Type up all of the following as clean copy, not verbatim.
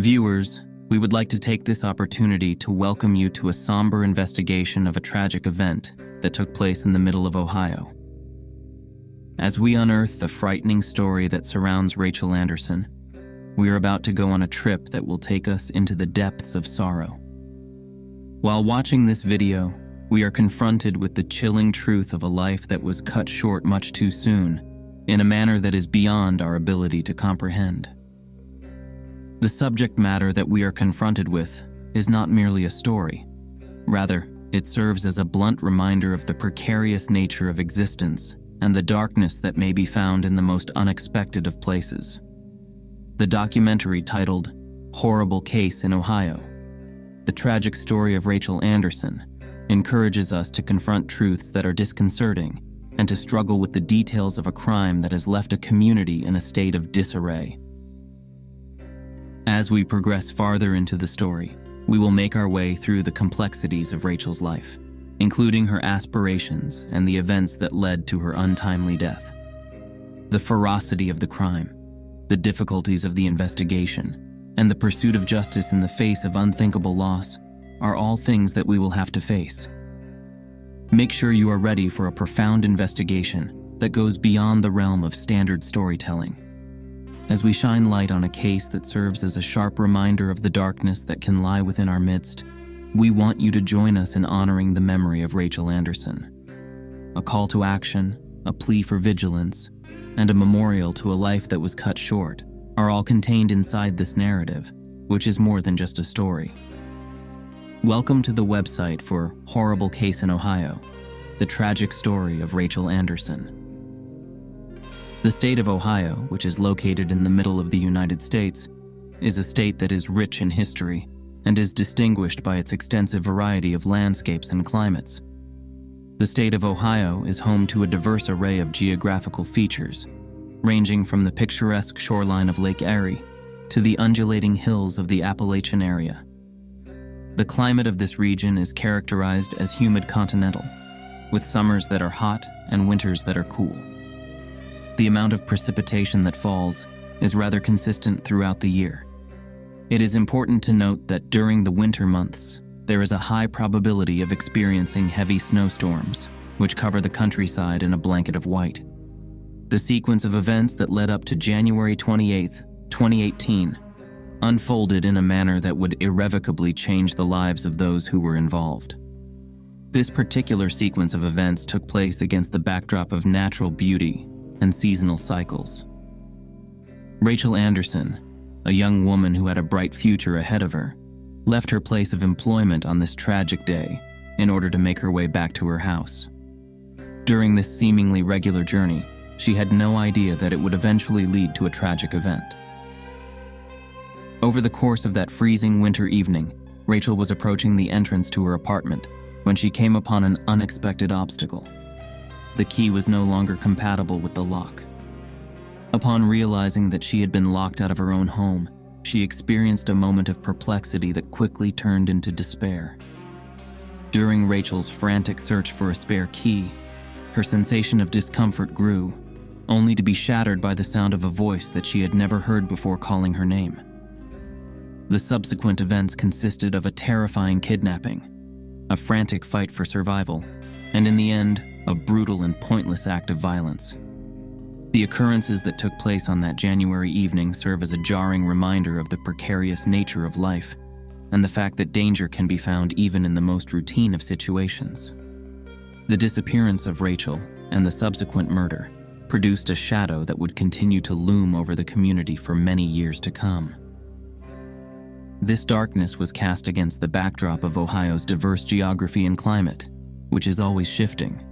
Viewers, we would like to take this opportunity to welcome you to a somber investigation of a tragic event that took place in the middle of Ohio. As we unearth the frightening story that surrounds Rachel Anderson, we are about to go on a trip that will take us into the depths of sorrow. While watching this video, we are confronted with the chilling truth of a life that was cut short much too soon, in a manner that is beyond our ability to comprehend. The subject matter that we are confronted with is not merely a story. Rather, it serves as a blunt reminder of the precarious nature of existence and the darkness that may be found in the most unexpected of places. The documentary titled "Horrible Case in Ohio: The Tragic Story of Rachel Anderson" encourages us to confront truths that are disconcerting and to struggle with the details of a crime that has left a community in a state of disarray. As we progress farther into the story, we will make our way through the complexities of Rachel's life, including her aspirations and the events that led to her untimely death. The ferocity of the crime, the difficulties of the investigation, and the pursuit of justice in the face of unthinkable loss are all things that we will have to face. Make sure you are ready for a profound investigation that goes beyond the realm of standard storytelling. As we shine light on a case that serves as a sharp reminder of the darkness that can lie within our midst, we want you to join us in honoring the memory of Rachel Anderson. A call to action, a plea for vigilance, and a memorial to a life that was cut short are all contained inside this narrative, which is more than just a story. Welcome to the website for Horrible Case in Ohio: The Tragic Story of Rachel Anderson. The state of Ohio, which is located in the middle of the United States, is a state that is rich in history and is distinguished by its extensive variety of landscapes and climates. The state of Ohio is home to a diverse array of geographical features, ranging from the picturesque shoreline of Lake Erie to the undulating hills of the Appalachian area. The climate of this region is characterized as humid continental, with summers that are hot and winters that are cool. The amount of precipitation that falls is rather consistent throughout the year. It is important to note that during the winter months, there is a high probability of experiencing heavy snowstorms, which cover the countryside in a blanket of white. The sequence of events that led up to January 28, 2018, unfolded in a manner that would irrevocably change the lives of those who were involved. This particular sequence of events took place against the backdrop of natural beauty and seasonal cycles. Rachel Anderson, a young woman who had a bright future ahead of her, left her place of employment on this tragic day in order to make her way back to her house. During this seemingly regular journey, she had no idea that it would eventually lead to a tragic event. Over the course of that freezing winter evening, Rachel was approaching the entrance to her apartment when she came upon an unexpected obstacle. The key was no longer compatible with the lock. Upon realizing that she had been locked out of her own home, she experienced a moment of perplexity that quickly turned into despair. During Rachel's frantic search for a spare key, her sensation of discomfort grew, only to be shattered by the sound of a voice that she had never heard before calling her name. The subsequent events consisted of a terrifying kidnapping, a frantic fight for survival, and in the end, a brutal and pointless act of violence. The occurrences that took place on that January evening serve as a jarring reminder of the precarious nature of life and the fact that danger can be found even in the most routine of situations. The disappearance of Rachel and the subsequent murder produced a shadow that would continue to loom over the community for many years to come. This darkness was cast against the backdrop of Ohio's diverse geography and climate, which is always shifting.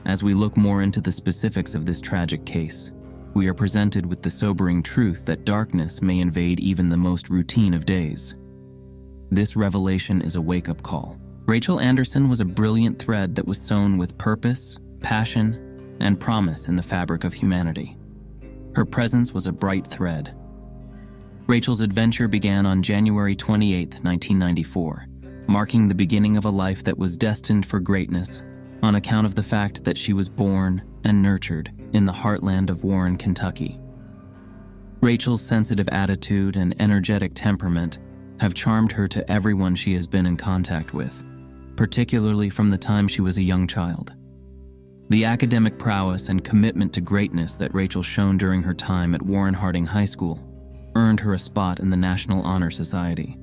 As we look more into the specifics of this tragic case, we are presented with the sobering truth that darkness may invade even the most routine of days. This revelation is a wake-up call. Rachel Anderson was a brilliant thread that was sewn with purpose, passion, and promise in the fabric of humanity. Her presence was a bright thread. Rachel's adventure began on January 28, 1994, marking the beginning of a life that was destined for greatness on account of the fact that she was born and nurtured in the heartland of Warren, Kentucky. Rachel's sensitive attitude and energetic temperament have charmed her to everyone she has been in contact with, particularly from the time she was a young child. The academic prowess and commitment to greatness that Rachel shown during her time at Warren Harding High School earned her a spot in the National Honor Society.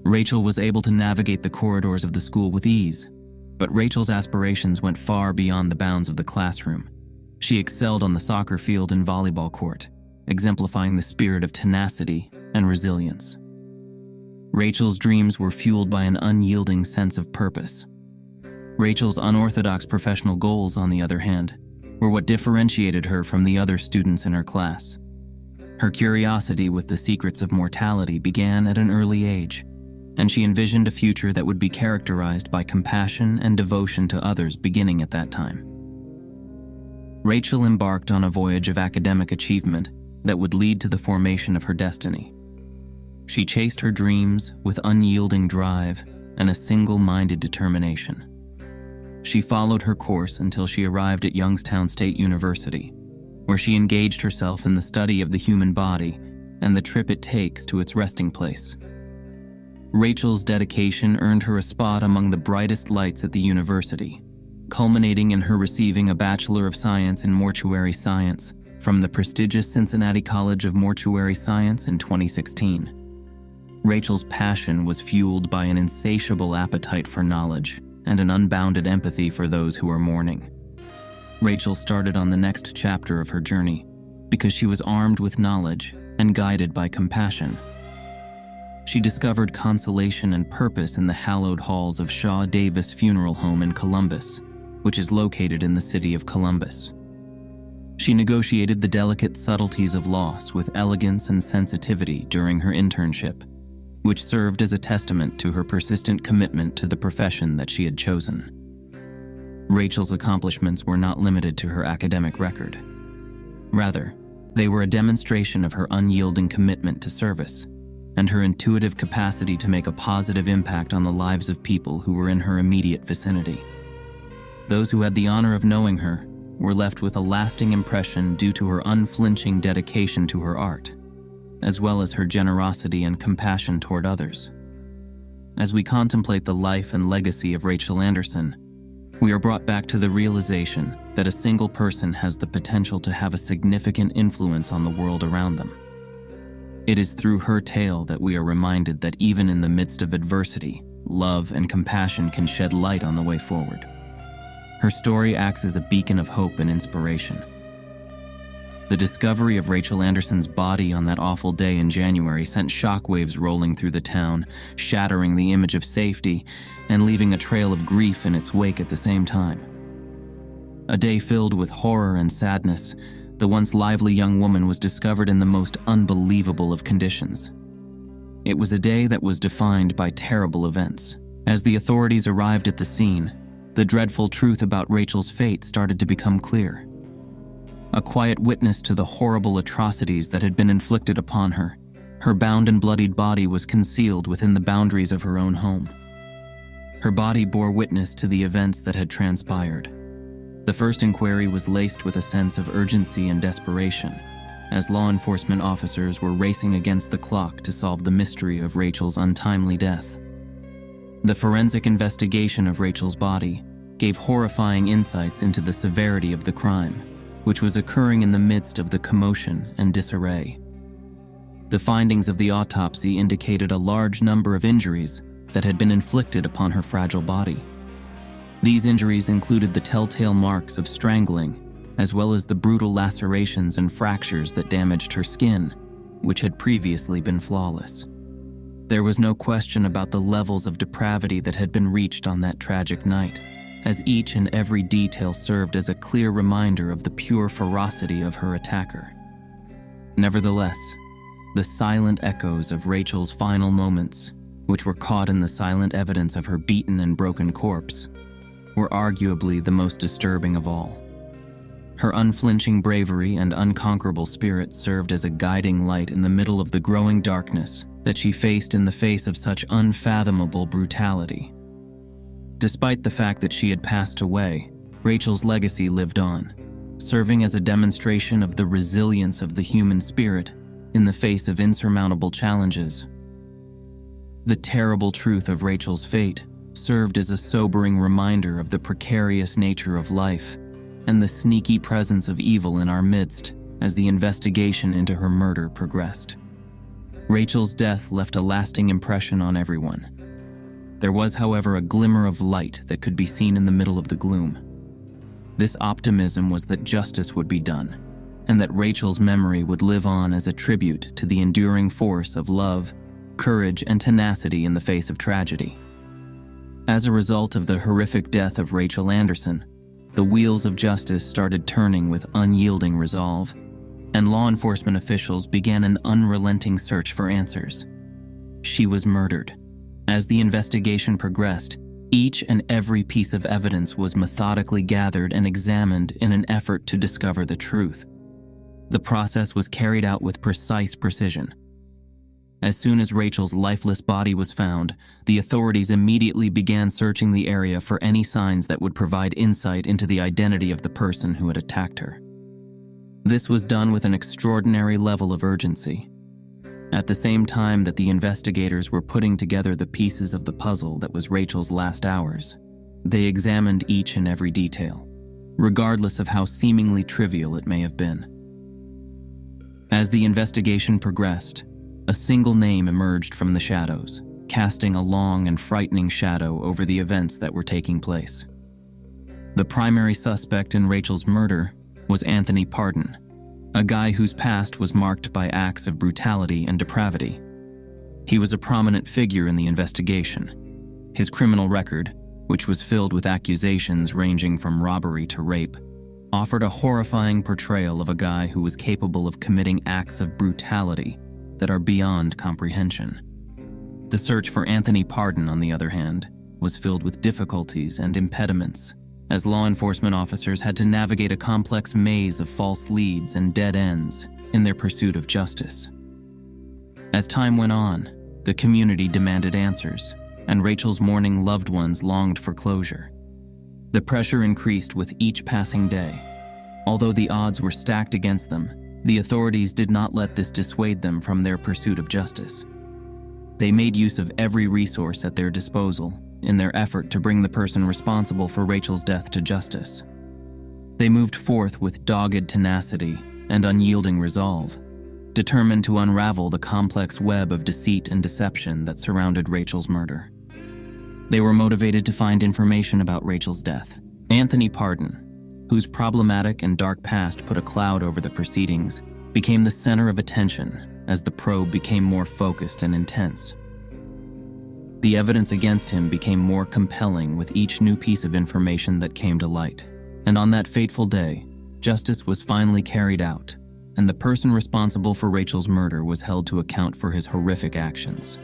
Rachel was able to navigate the corridors of the school with ease, but Rachel's aspirations went far beyond the bounds of the classroom. She excelled on the soccer field and volleyball court, exemplifying the spirit of tenacity and resilience. Rachel's dreams were fueled by an unyielding sense of purpose. Rachel's unorthodox professional goals, on the other hand, were what differentiated her from the other students in her class. Her curiosity with the secrets of mortality began at an early age, and she envisioned a future that would be characterized by compassion and devotion to others beginning at that time. Rachel embarked on a voyage of academic achievement that would lead to the formation of her destiny. She chased her dreams with unyielding drive and a single-minded determination. She followed her course until she arrived at Youngstown State University, where she engaged herself in the study of the human body and the trip it takes to its resting place. Rachel's dedication earned her a spot among the brightest lights at the university, culminating in her receiving a Bachelor of Science in Mortuary Science from the prestigious Cincinnati College of Mortuary Science in 2016. Rachel's passion was fueled by an insatiable appetite for knowledge and an unbounded empathy for those who are mourning. Rachel started on the next chapter of her journey because she was armed with knowledge and guided by compassion. She discovered consolation and purpose in the hallowed halls of Shaw Davis Funeral Home in Columbus, which is located in the city of Columbus. She negotiated the delicate subtleties of loss with elegance and sensitivity during her internship, which served as a testament to her persistent commitment to the profession that she had chosen. Rachel's accomplishments were not limited to her academic record. Rather, they were a demonstration of her unyielding commitment to service and her intuitive capacity to make a positive impact on the lives of people who were in her immediate vicinity. Those who had the honor of knowing her were left with a lasting impression due to her unflinching dedication to her art, as well as her generosity and compassion toward others. As we contemplate the life and legacy of Rachel Anderson, we are brought back to the realization that a single person has the potential to have a significant influence on the world around them. It is through her tale that we are reminded that even in the midst of adversity, love and compassion can shed light on the way forward. Her story acts as a beacon of hope and inspiration. The discovery of Rachel Anderson's body on that awful day in January sent shockwaves rolling through the town, shattering the image of safety and leaving a trail of grief in its wake at the same time. A day filled with horror and sadness, the once lively young woman was discovered in the most unbelievable of conditions. It was a day that was defined by terrible events. As the authorities arrived at the scene, the dreadful truth about Rachel's fate started to become clear. A quiet witness to the horrible atrocities that had been inflicted upon her, her bound and bloodied body was concealed within the boundaries of her own home. Her body bore witness to the events that had transpired. The first inquiry was laced with a sense of urgency and desperation, as law enforcement officers were racing against the clock to solve the mystery of Rachel's untimely death. The forensic investigation of Rachel's body gave horrifying insights into the severity of the crime, which was occurring in the midst of the commotion and disarray. The findings of the autopsy indicated a large number of injuries that had been inflicted upon her fragile body. These injuries included the telltale marks of strangling, as well as the brutal lacerations and fractures that damaged her skin, which had previously been flawless. There was no question about the levels of depravity that had been reached on that tragic night, as each and every detail served as a clear reminder of the pure ferocity of her attacker. Nevertheless, the silent echoes of Rachel's final moments, which were caught in the silent evidence of her beaten and broken corpse, were arguably the most disturbing of all. Her unflinching bravery and unconquerable spirit served as a guiding light in the middle of the growing darkness that she faced in the face of such unfathomable brutality. Despite the fact that she had passed away, Rachel's legacy lived on, serving as a demonstration of the resilience of the human spirit in the face of insurmountable challenges. The terrible truth of Rachel's fate served as a sobering reminder of the precarious nature of life and the sneaky presence of evil in our midst as the investigation into her murder progressed. Rachel's death left a lasting impression on everyone. There was, however, a glimmer of light that could be seen in the middle of the gloom. This optimism was that justice would be done, and that Rachel's memory would live on as a tribute to the enduring force of love, courage, and tenacity in the face of tragedy. As a result of the horrific death of Rachel Anderson, the wheels of justice started turning with unyielding resolve, and law enforcement officials began an unrelenting search for answers. She was murdered. As the investigation progressed, each and every piece of evidence was methodically gathered and examined in an effort to discover the truth. The process was carried out with precise precision. As soon as Rachel's lifeless body was found, the authorities immediately began searching the area for any signs that would provide insight into the identity of the person who had attacked her. This was done with an extraordinary level of urgency. At the same time that the investigators were putting together the pieces of the puzzle that was Rachel's last hours, they examined each and every detail, regardless of how seemingly trivial it may have been. As the investigation progressed, a single name emerged from the shadows, casting a long and frightening shadow over the events that were taking place. The primary suspect in Rachel's murder was Anthony Pardon, a guy whose past was marked by acts of brutality and depravity. He was a prominent figure in the investigation. His criminal record, which was filled with accusations ranging from robbery to rape, offered a horrifying portrayal of a guy who was capable of committing acts of brutality that are beyond comprehension. The search for Anthony Pardon, on the other hand, was filled with difficulties and impediments, as law enforcement officers had to navigate a complex maze of false leads and dead ends in their pursuit of justice. As time went on, the community demanded answers, and Rachel's mourning loved ones longed for closure. The pressure increased with each passing day. Although the odds were stacked against them, the authorities did not let this dissuade them from their pursuit of justice. They made use of every resource at their disposal in their effort to bring the person responsible for Rachel's death to justice. They moved forth with dogged tenacity and unyielding resolve, determined to unravel the complex web of deceit and deception that surrounded Rachel's murder. They were motivated to find information about Rachel's death. Anthony Pardon, whose problematic and dark past put a cloud over the proceedings, became the center of attention as the probe became more focused and intense. The evidence against him became more compelling with each new piece of information that came to light. And on that fateful day, justice was finally carried out, and the person responsible for Rachel's murder was held to account for his horrific actions.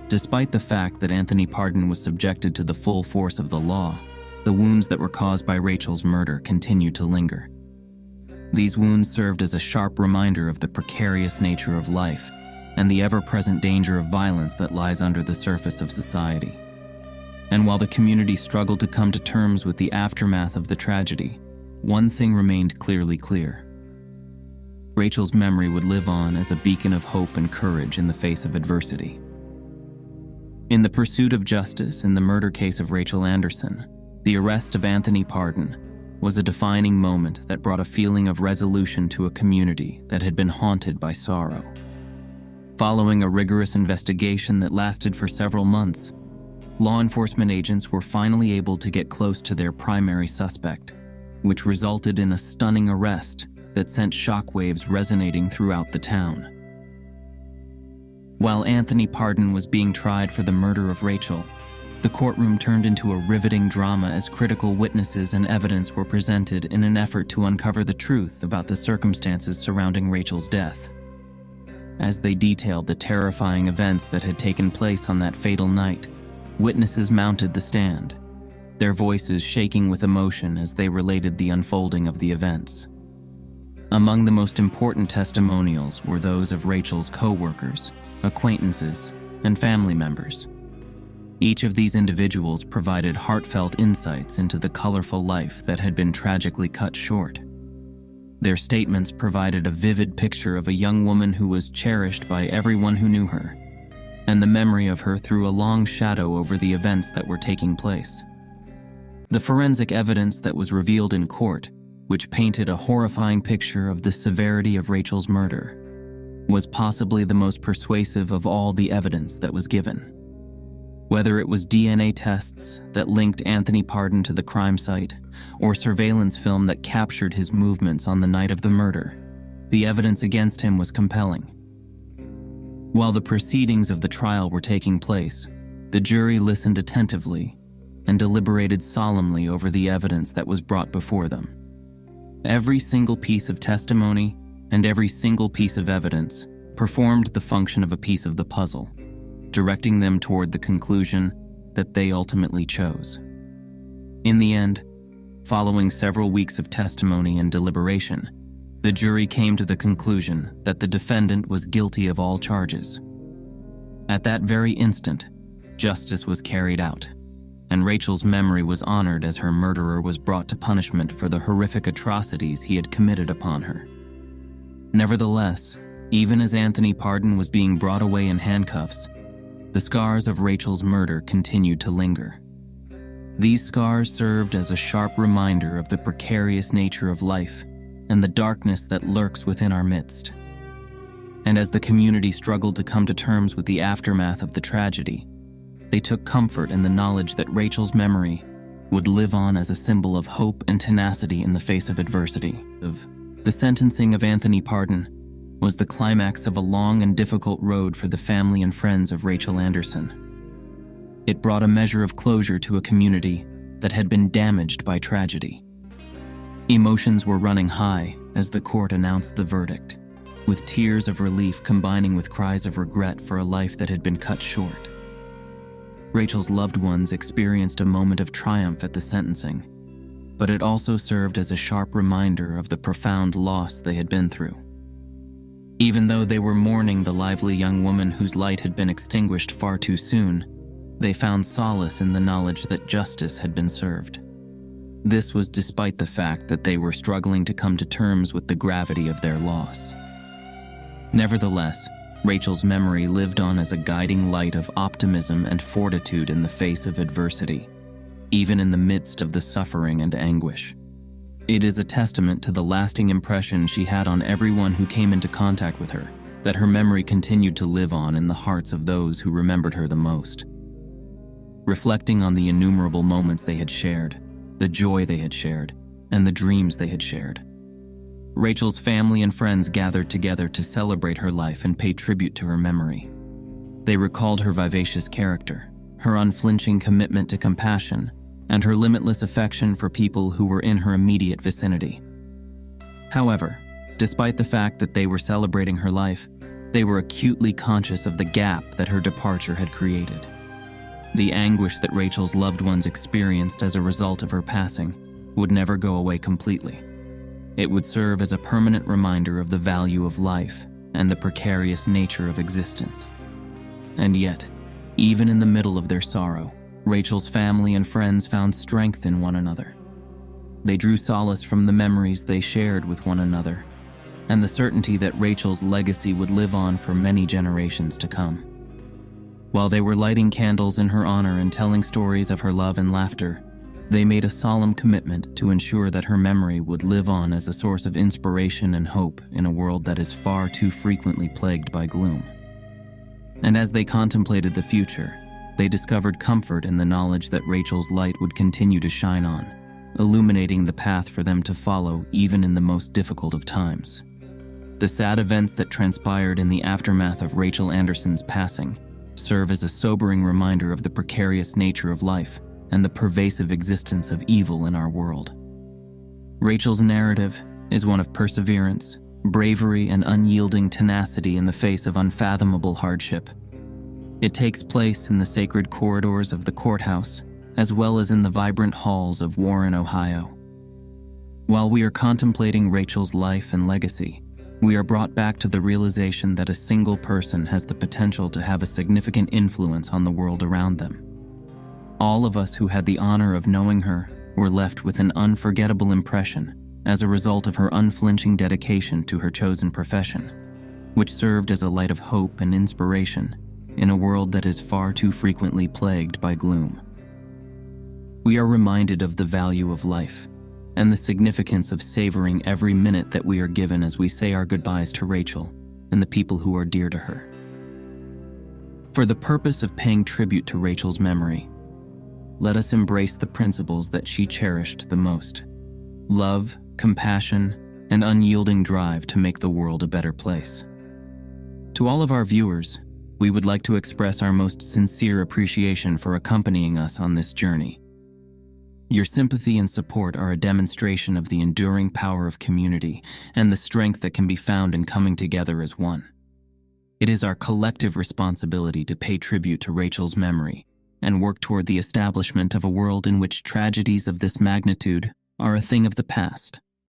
Despite the fact that Anthony Pardon was subjected to the full force of the law, the wounds that were caused by Rachel's murder continued to linger. These wounds served as a sharp reminder of the precarious nature of life and the ever-present danger of violence that lies under the surface of society. And while the community struggled to come to terms with the aftermath of the tragedy, one thing remained clearly clear. Rachel's memory would live on as a beacon of hope and courage in the face of adversity. In the pursuit of justice in the murder case of Rachel Anderson, the arrest of Anthony Pardon was a defining moment that brought a feeling of resolution to a community that had been haunted by sorrow. Following a rigorous investigation that lasted for several months, law enforcement agents were finally able to get close to their primary suspect, which resulted in a stunning arrest that sent shockwaves resonating throughout the town. While Anthony Pardon was being tried for the murder of Rachel, the courtroom turned into a riveting drama as critical witnesses and evidence were presented in an effort to uncover the truth about the circumstances surrounding Rachel's death. As they detailed the terrifying events that had taken place on that fatal night, witnesses mounted the stand, their voices shaking with emotion as they related the unfolding of the events. Among the most important testimonials were those of Rachel's co-workers, acquaintances, and family members. Each of these individuals provided heartfelt insights into the colorful life that had been tragically cut short. Their statements provided a vivid picture of a young woman who was cherished by everyone who knew her, and the memory of her threw a long shadow over the events that were taking place. The forensic evidence that was revealed in court, which painted a horrifying picture of the severity of Rachel's murder, was possibly the most persuasive of all the evidence that was given. Whether it was DNA tests that linked Anthony Pardon to the crime site, or surveillance film that captured his movements on the night of the murder, the evidence against him was compelling. While the proceedings of the trial were taking place, the jury listened attentively and deliberated solemnly over the evidence that was brought before them. Every single piece of testimony and every single piece of evidence performed the function of a piece of the puzzle, directing them toward the conclusion that they ultimately chose. In the end, following several weeks of testimony and deliberation, the jury came to the conclusion that the defendant was guilty of all charges. At that very instant, justice was carried out, and Rachel's memory was honored as her murderer was brought to punishment for the horrific atrocities he had committed upon her. Nevertheless, even as Anthony Pardon was being brought away in handcuffs, the scars of Rachel's murder continued to linger. These scars served as a sharp reminder of the precarious nature of life and the darkness that lurks within our midst. And as the community struggled to come to terms with the aftermath of the tragedy, they took comfort in the knowledge that Rachel's memory would live on as a symbol of hope and tenacity in the face of adversity. The sentencing of Anthony Pardon was the climax of a long and difficult road for the family and friends of Rachel Anderson. It brought a measure of closure to a community that had been damaged by tragedy. Emotions were running high as the court announced the verdict, with tears of relief combining with cries of regret for a life that had been cut short. Rachel's loved ones experienced a moment of triumph at the sentencing, but it also served as a sharp reminder of the profound loss they had been through. Even though they were mourning the lively young woman whose light had been extinguished far too soon, they found solace in the knowledge that justice had been served. This was despite the fact that they were struggling to come to terms with the gravity of their loss. Nevertheless, Rachel's memory lived on as a guiding light of optimism and fortitude in the face of adversity, even in the midst of the suffering and anguish. It is a testament to the lasting impression she had on everyone who came into contact with her, that her memory continued to live on in the hearts of those who remembered her the most. Reflecting on the innumerable moments they had shared, the joy they had shared, and the dreams they had shared, Rachel's family and friends gathered together to celebrate her life and pay tribute to her memory. They recalled her vivacious character, her unflinching commitment to compassion, and her limitless affection for people who were in her immediate vicinity. However, despite the fact that they were celebrating her life, they were acutely conscious of the gap that her departure had created. The anguish that Rachel's loved ones experienced as a result of her passing would never go away completely. It would serve as a permanent reminder of the value of life and the precarious nature of existence. And yet, even in the middle of their sorrow, Rachel's family and friends found strength in one another. They drew solace from the memories they shared with one another, and the certainty that Rachel's legacy would live on for many generations to come. While they were lighting candles in her honor and telling stories of her love and laughter, they made a solemn commitment to ensure that her memory would live on as a source of inspiration and hope in a world that is far too frequently plagued by gloom. And as they contemplated the future, they discovered comfort in the knowledge that Rachel's light would continue to shine on, illuminating the path for them to follow even in the most difficult of times. The sad events that transpired in the aftermath of Rachel Anderson's passing serve as a sobering reminder of the precarious nature of life and the pervasive existence of evil in our world. Rachel's narrative is one of perseverance, bravery, and unyielding tenacity in the face of unfathomable hardship. It takes place in the sacred corridors of the courthouse, as well as in the vibrant halls of Warren, Ohio. While we are contemplating Rachel's life and legacy, we are brought back to the realization that a single person has the potential to have a significant influence on the world around them. All of us who had the honor of knowing her were left with an unforgettable impression as a result of her unflinching dedication to her chosen profession, which served as a light of hope and inspiration in a world that is far too frequently plagued by gloom. We are reminded of the value of life and the significance of savoring every minute that we are given as we say our goodbyes to Rachel and the people who are dear to her. For the purpose of paying tribute to Rachel's memory, let us embrace the principles that she cherished the most: love, compassion, and unyielding drive to make the world a better place. To all of our viewers, we would like to express our most sincere appreciation for accompanying us on this journey. Your sympathy and support are a demonstration of the enduring power of community and the strength that can be found in coming together as one. It is our collective responsibility to pay tribute to Rachel's memory and work toward the establishment of a world in which tragedies of this magnitude are a thing of the past.